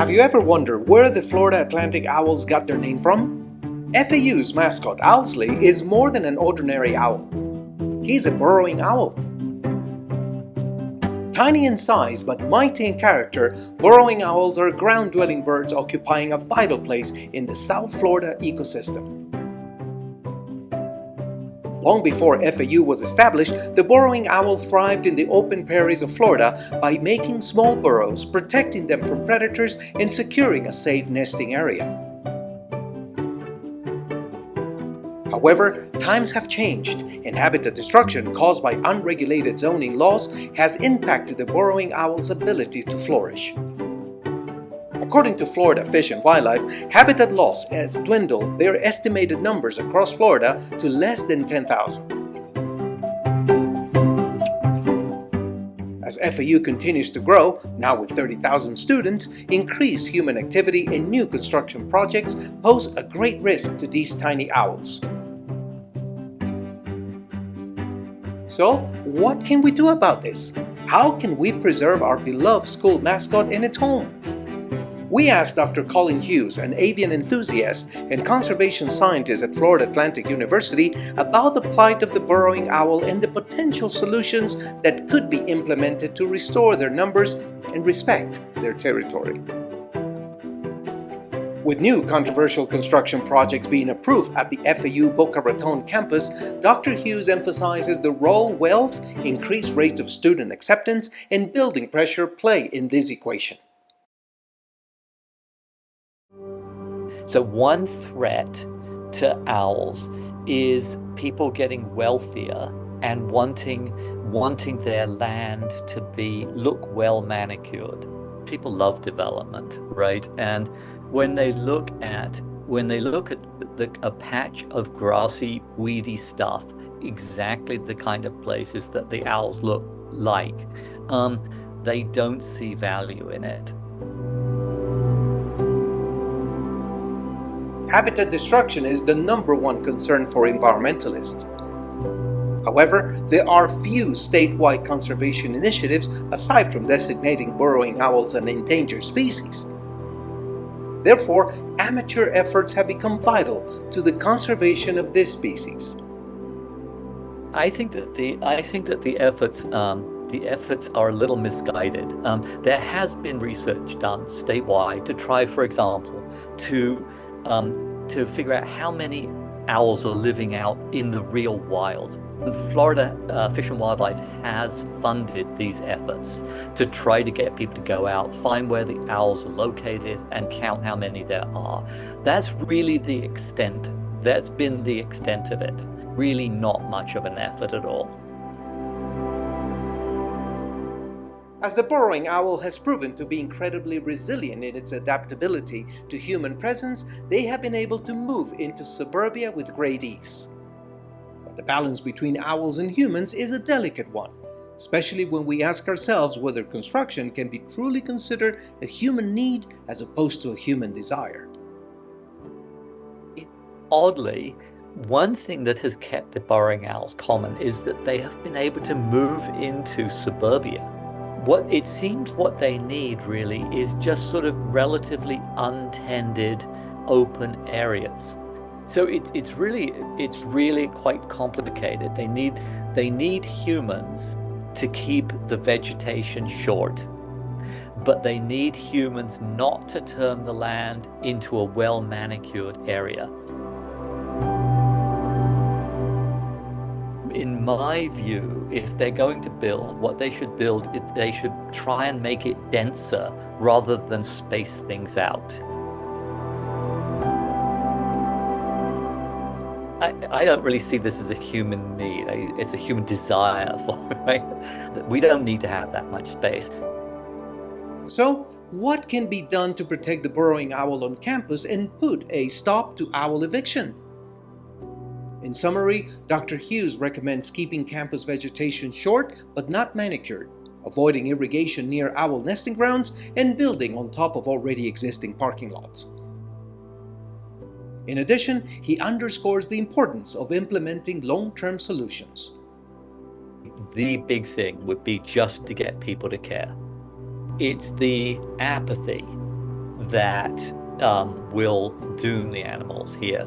Have you ever wondered where the Florida Atlantic owls got their name from? FAU's mascot, Owlsley, is more than an ordinary owl. He's a burrowing owl. Tiny in size but mighty in character, burrowing owls are ground-dwelling birds occupying a vital place in the South Florida ecosystem. Long before FAU was established, the burrowing owl thrived in the open prairies of Florida by making small burrows, protecting them from predators, and securing a safe nesting area. However, times have changed, and habitat destruction caused by unregulated zoning laws has impacted the burrowing owl's ability to flourish. According to Florida Fish and Wildlife, habitat loss has dwindled their estimated numbers across Florida to less than 10,000. As FAU continues to grow, now with 30,000 students, increased human activity and new construction projects pose a great risk to these tiny owls. So, what can we do about this? How can we preserve our beloved school mascot in its home? We asked Dr. Colin Hughes, an avian enthusiast and conservation scientist at Florida Atlantic University, about the plight of the burrowing owl and the potential solutions that could be implemented to restore their numbers and respect their territory. With new controversial construction projects being approved at the FAU Boca Raton campus, Dr. Hughes emphasizes the role wealth, increased rates of student acceptance, and building pressure play in this equation. So one threat to owls is people getting wealthier and wanting their land to look well manicured. People love development, right? And when they look at a patch of grassy, weedy stuff, exactly the kind of places that the owls look like, they don't see value in it. Habitat destruction is the number one concern for environmentalists. However, there are few statewide conservation initiatives aside from designating burrowing owls an endangered species. Therefore, amateur efforts have become vital to the conservation of this species. I think that the efforts are a little misguided. There has been research done statewide to try, for example, to figure out how many owls are living out in the real wild. And Florida Fish and Wildlife has funded these efforts to try to get people to go out, find where the owls are located, and count how many there are. That's really the extent. That's been the extent of it. Really not much of an effort at all. As the burrowing owl has proven to be incredibly resilient in its adaptability to human presence, they have been able to move into suburbia with great ease. But the balance between owls and humans is a delicate one, especially when we ask ourselves whether construction can be truly considered a human need as opposed to a human desire. Oddly, one thing that has kept the burrowing owls common is that they have been able to move into suburbia. What it seems what they need really is just sort of relatively untended open areas. So it's really quite complicated. They need humans to keep the vegetation short, but they need humans not to turn the land into a well manicured area. In my view, if they're going to build, what they should build, they should try and make it denser rather than space things out. I don't really see this as a human need. It's a human desire for, right? We don't need to have that much space. So, what can be done to protect the burrowing owl on campus and put a stop to owl eviction? In summary, Dr. Hughes recommends keeping campus vegetation short but not manicured, avoiding irrigation near owl nesting grounds, and building on top of already existing parking lots. In addition, he underscores the importance of implementing long-term solutions. The big thing would be just to get people to care. It's the apathy that will doom the animals here.